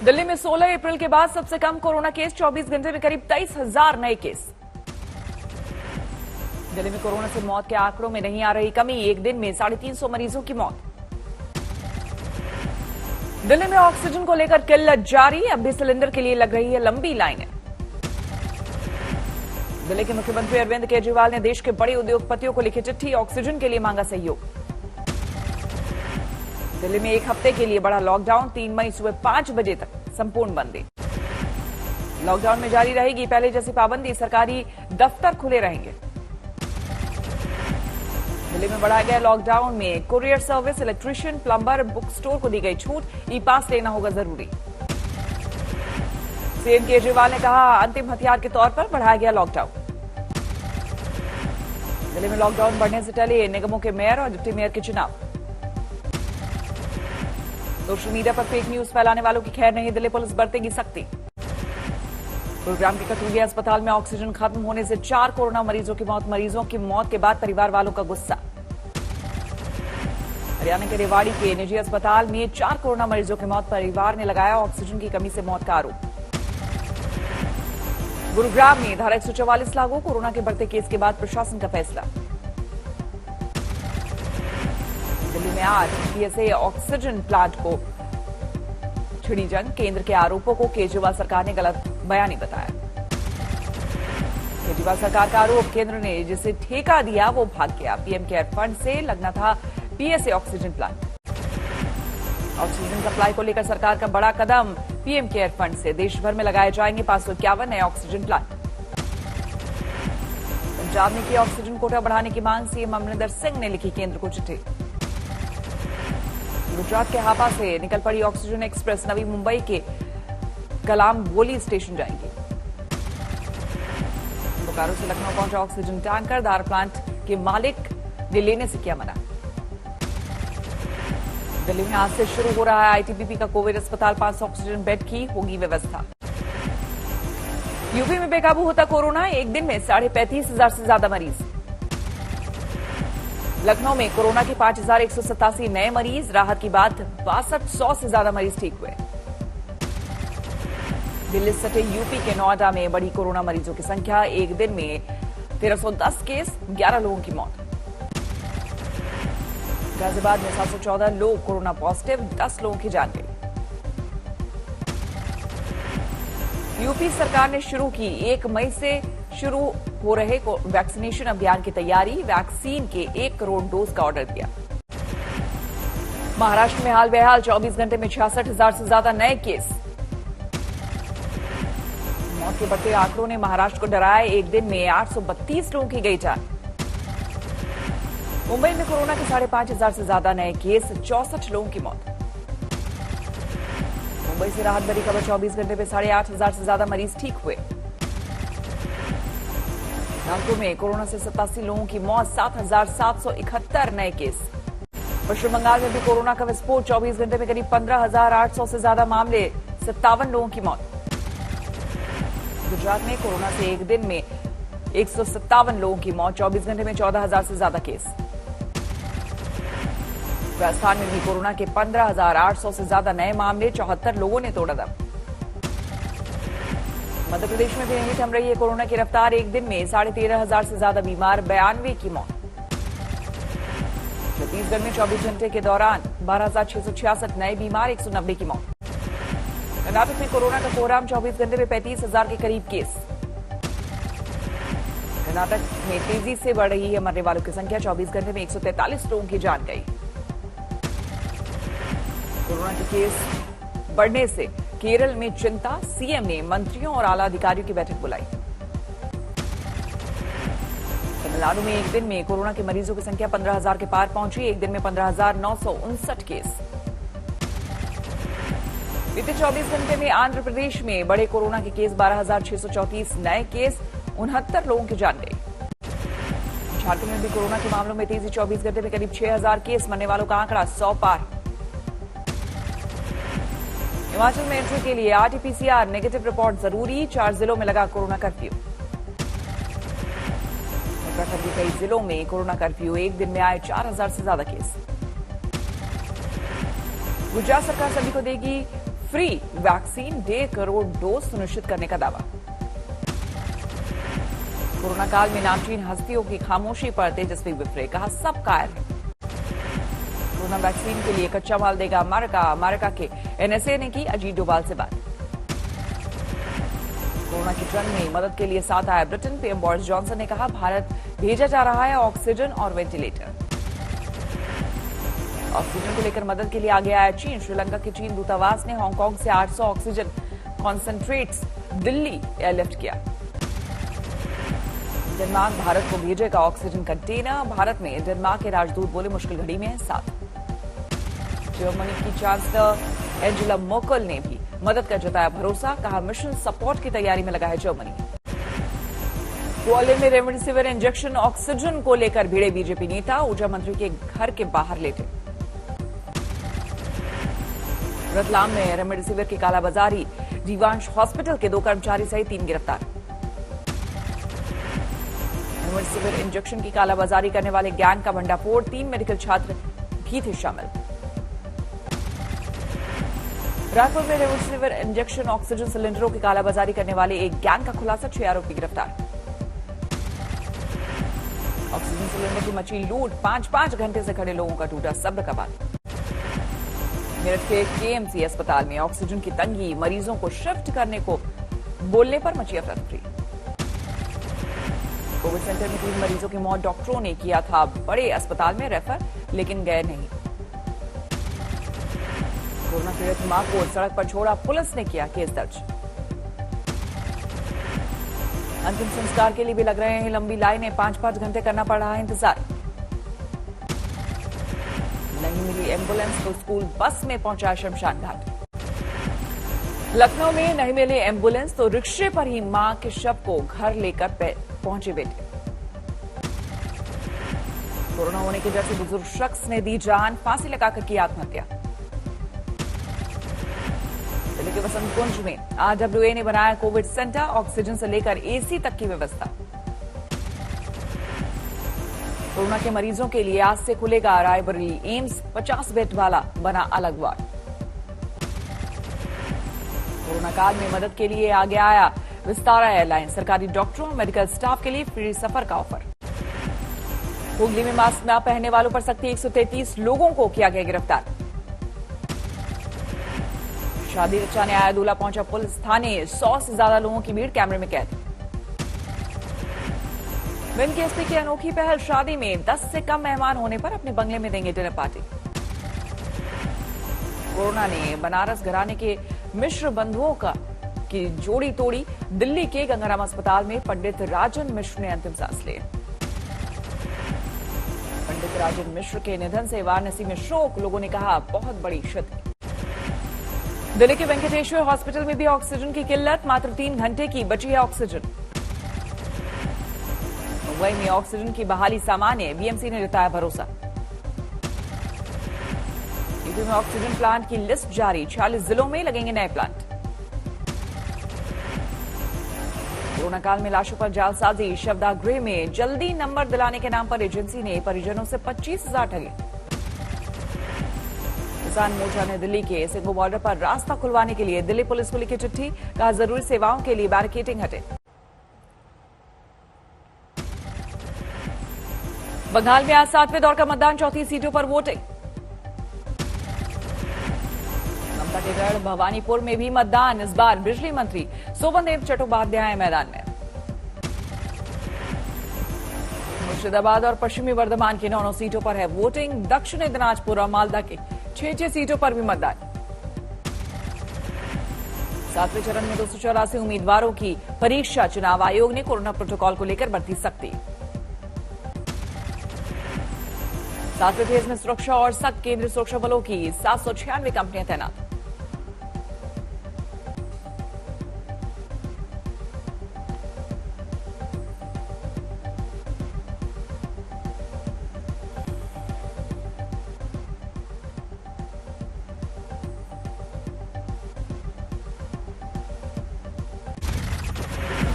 दिल्ली में 16 अप्रैल के बाद सबसे कम कोरोना केस, 24 घंटे में करीब 23,000 नए केस। दिल्ली में कोरोना से मौत के आंकड़ों में नहीं आ रही कमी, एक दिन में 350 मरीजों की मौत। दिल्ली में ऑक्सीजन को लेकर किल्लत जारी, अब भी सिलेंडर के लिए लग रही है लंबी लाइनें। दिल्ली के मुख्यमंत्री अरविंद केजरीवाल ने देश के बड़े उद्योगपतियों को लिखी चिट्ठी, ऑक्सीजन के लिए मांगा सहयोग। दिल्ली में एक हफ्ते के लिए बढ़ा लॉकडाउन, 3 मई सुबह 5 बजे तक संपूर्ण बंदी। लॉकडाउन में जारी रहेगी पहले जैसी पाबंदी, सरकारी दफ्तर खुले रहेंगे। दिल्ली में बढ़ाया गया लॉकडाउन में courier service, electrician, plumber, book store को दी गई छूट, ई पास लेना होगा जरूरी। सीएम केजरीवाल ने कहा, अंतिम हथियार के तौर पर बढ़ाया गया लॉकडाउन। दिल्ली में लॉकडाउन बढ़ने से टले निगमों के मेयर और डिप्टी मेयर के चुनाव। सोशल मीडिया पर फेक न्यूज फैलाने वालों की खैर नहीं, दिल्ली पुलिस बरतेगी सख्ती। गुरुग्राम के कटुरिया अस्पताल में ऑक्सीजन खत्म होने से 4 कोरोना मरीजों की मौत, मरीजों की मौत के बाद परिवार वालों का गुस्सा। हरियाणा के रेवाड़ी के निजी अस्पताल में 4 कोरोना मरीजों की मौत, परिवार ने लगाया ऑक्सीजन की कमी से मौत का आरोप। गुरुग्राम में धारा 144 लागू, कोरोना के बढ़ते केस के बाद प्रशासन का फैसला। दिल्ली में आज पीएसए ऑक्सीजन प्लांट को छिड़ी जंग, केंद्र के आरोपों को केजरीवाल सरकार ने गलत बयानी बताया। केजरीवाल सरकार का आरोप, केंद्र ने जिसे ठेका दिया वो भाग गया, पीएम केयर फंड से लगना था PSA oxygen plant. Oxygen supply को लेकर सरकार का बड़ा कदम, पीएम केयर फंड से देश भर में लगाए जाएंगे 551 नए ऑक्सीजन प्लांट। पंजाब ने की ऑक्सीजन कोटा बढ़ाने की मांग, सीएम अमरिंदर सिंह ने लिखी केंद्र को चिट्ठी। गुजरात के हापा से निकल पड़ी ऑक्सीजन एक्सप्रेस, नवी मुंबई के कलाम बोली स्टेशन जाएंगी। बोकारो से लखनऊ पहुंचा ऑक्सीजन टैंकर, दार प्लांट के मालिक ने लेने से किया मना। दिल्ली में आज से शुरू हो रहा है आईटीबीपी का कोविड अस्पताल, 500 ऑक्सीजन बेड की होगी व्यवस्था। यूपी में बेकाबू होता कोरोना, एक दिन में 35,500 से ज्यादा मरीज। लखनऊ में कोरोना के 5,187 नए मरीज, राहत की बात 6200 से ज्यादा मरीज ठीक हुए। दिल्ली सटे यूपी के नोएडा में बढ़ी कोरोना मरीजों की संख्या, एक दिन में 1310 केस, 11 लोगों की मौत। गाजियाबाद में 714 लोग कोरोना पॉजिटिव, 10 लोगों की जान गई। यूपी सरकार ने शुरू की 1 मई से शुरू हो रहे वैक्सीनेशन अभियान की तैयारी, वैक्सीन के 1 करोड़ डोज का ऑर्डर दिया। महाराष्ट्र में हाल बेहाल, 24 घंटे में 66,000 से ज्यादा नए केस। मौत के बढ़ते आंकड़ों ने महाराष्ट्र को डराया, एक दिन में 832 लोगों की गई जान। मुंबई में कोरोना के 5,500 से ज्यादा नए केस, 64 लोगों की मौत। मुंबई से राहत भरी खबर, 24 घंटे में 8,500 से ज्यादा मरीज ठीक हुए। नागपुर में कोरोना से 87 लोगों की मौत, 7,771 नए केस। पश्चिम बंगाल में भी कोरोना का विस्फोट, 24 घंटे में करीब 15,800 से ज्यादा मामले, 57 लोगों की मौत। गुजरात में कोरोना से एक दिन में 157 लोगों की मौत, 24 घंटे में 14,000 से ज्यादा केस। राजस्थान में भी कोरोना के 15,800 से ज्यादा नए मामले, 74 लोगों ने तोड़ा दम। मध्य प्रदेश में भी नहीं थम रही है कोरोना की रफ्तार, एक दिन में 13,500 से ज्यादा बीमार, 92 की मौत। छत्तीसगढ़ में 24 घंटे के दौरान 12,666 नए बीमार, 190 की मौत। कर्नाटक में कोरोना का कोहराम, 24 घंटे में 35,000 के करीब केस। कर्नाटक में तेजी से बढ़ रही है मरने वालों की संख्या, 24 घंटे में 143 लोगों की जान गई। कोरोना के केस बढ़ने से केरल में चिंता, सीएम ने मंत्रियों और आला अधिकारियों की बैठक बुलाई। तमिलनाडु में एक दिन में कोरोना के मरीजों की संख्या 15,000 के पार पहुंची, एक दिन में 15,959 केस। बीते 24 घंटे में आंध्र प्रदेश में बढ़े कोरोना के केस, 12,634 नए केस, 69 लोगों की जान गई। झारखंड में भी कोरोना के मामलों में तेजी, 24 घंटे में करीब 6,000 केस, मरने वालों का आंकड़ा 100 पार। हिमाचल में एंट्री के लिए आरटीपीसीआर नेगेटिव रिपोर्ट जरूरी, 4 जिलों में लगा कोरोना कर्फ्यू। उत्तराखंड के कई जिलों में कोरोना कर्फ्यू, एक दिन में आए 4,000 से ज्यादा केस। गुजरात सरकार सभी को देगी फ्री वैक्सीन 1.5 करोड़ डोज सुनिश्चित करने का दावा। कोरोना काल में नामचीन हस्तियों की खामोशी पर तेजस्वी विप्रे, कहा सब कायर है। कोरोना वैक्सीन के लिए कच्चा माल देगा अमेरिका के एनएसए ने की अजीत डोभाल से बात। कोरोना की जंग में मदद के लिए साथ आया ब्रिटेन। पीएम बोरिस जॉनसन ने कहा भारत भेजा जा रहा है ऑक्सीजन और वेंटिलेटर। ऑक्सीजन को लेकर मदद के लिए आगे आया चीन। श्रीलंका के चीन दूतावास ने हांगकांग से 800 ऑक्सीजन कॉन्सेंट्रेट्स दिल्ली एयरलिफ्ट किया। डेनमार्क भारत को भेजेगा ऑक्सीजन कंटेनर। भारत में डेनमार्क के राजदूत बोले मुश्किल घड़ी में है साथ। जर्मनी की चांसलर एंजेला मर्केल ने भी मदद का जताया भरोसा, कहा मिशन सपोर्ट की तैयारी में लगा है जर्मनी। ग्वालियर में रेमडेसिविर इंजेक्शन ऑक्सीजन को लेकर भिड़े बीजेपी नेता। ऊर्जा मंत्री के घर के बाहर लेटे। रतलाम में रेमडेसिविर की कालाबाजारी। जीवांश हॉस्पिटल के 2 कर्मचारी सहित 3 गिरफ्तार। रेमडेसिविर इंजेक्शन की कालाबाजारी करने वाले गैंग का भंडाफोड़। 3 मेडिकल छात्र भी थे शामिल। रायपुर में रेमडेसिविर इंजेक्शन ऑक्सीजन सिलेंडरों की कालाबाजारी करने वाले एक गैंग का खुलासा। 6 आरोपी गिरफ्तार। ऑक्सीजन सिलेंडर की मची लूट। 5-5 घंटे से खड़े लोगों का टूटा सब्र का बात। मेरठ के केएमसी अस्पताल में ऑक्सीजन की तंगी। मरीजों को शिफ्ट करने को बोलने पर मची अफरा-तफरी। कोविड सेंटर में 3 मरीजों की मौत। डॉक्टरों ने किया था बड़े अस्पताल में रेफर, लेकिन गए नहीं। कोरोना पीड़ित मां को सड़क पर छोड़ा, पुलिस ने किया केस दर्ज। अंतिम संस्कार के लिए भी लग रहे हैं लंबी लाइनें। 5-5 घंटे करना पड़ रहा है इंतजार। नहीं मिली एम्बुलेंस तो स्कूल बस में पहुंचा शमशान घाट। लखनऊ में नहीं मिली एम्बुलेंस तो रिक्शे पर ही मां के शव को घर लेकर पहुंचे बेटे। कोरोना होने के डर से बुजुर्ग शख्स ने दी जान, फांसी लगाकर की आत्महत्या। दिल्ली के वसंत कुंज में आरडब्ल्यूए ने बनाया कोविड सेंटर। ऑक्सीजन से लेकर एसी तक की व्यवस्था। कोरोना के मरीजों के लिए आज से खुलेगा रायबरेली एम्स। 50 बेड वाला बना अलग वार्ड। कोरोना काल में मदद के लिए आगे आया विस्तारा एयरलाइन। सरकारी डॉक्टरों और मेडिकल स्टाफ के लिए फ्री सफर का ऑफर। हुगली में मास्क न पहनने वालों पर सख्ती। 133 लोगों को किया गया गिरफ्तार। शादी रचाने आया दूल्हा पहुंचा पुलिस थाने। 100 से ज्यादा लोगों की भीड़ कैमरे में कैद। भिंड के एसपी की अनोखी पहल। शादी में 10 से कम मेहमान होने पर अपने बंगले में देंगे डिनर पार्टी। कोरोना ने बनारस घराने के मिश्र बंधुओं की जोड़ी तोड़ी। दिल्ली के गंगाराम अस्पताल में पंडित राजन मिश्र ने अंतिम सांस लिए। पंडित राजन मिश्र के निधन से वाराणसी में शोक। लोगों ने कहा बहुत बड़ी क्षति। दिल्ली के वेंकटेश्वर हॉस्पिटल में भी ऑक्सीजन की किल्लत। मात्र 3 घंटे की बची है ऑक्सीजन। मुंबई में ऑक्सीजन की बहाली सामान्य। बीएमसी ने जताया भरोसा। यूपी में ऑक्सीजन प्लांट की लिस्ट जारी। 46 जिलों में लगेंगे नए प्लांट। कोरोना काल में लाशों पर जालसाजी। शवदाह गृह में जल्दी नंबर दिलाने के नाम पर एजेंसी ने परिजनों से 25,000 ठगे। किसान मोर्चा ने दिल्ली के सिंघू बॉर्डर पर रास्ता खुलवाने के लिए दिल्ली पुलिस को लिखी चिट्ठी। कहा जरूरी सेवाओं के लिए बैरिकेडिंग हटे। बंगाल में आज 7वें दौर का मतदान। 34 सीटों पर वोटिंग। ममता के गढ़ भवानीपुर में भी मतदान। इस बार बिजली मंत्री शोभनदेव चट्टोपाध्याय मैदान में। मुर्शिदाबाद और पश्चिमी वर्धमान की 9 सीटों पर है वोटिंग। दक्षिणी दिनाजपुर और मालदा के 6 सीटों पर भी मतदान। 7वें चरण में 284 उम्मीदवारों की परीक्षा। चुनाव आयोग ने कोरोना प्रोटोकॉल को लेकर बरती सख्ती। 7वें फेज में सुरक्षा और सख्त। केंद्रीय सुरक्षा बलों की 796 कंपनियां तैनात।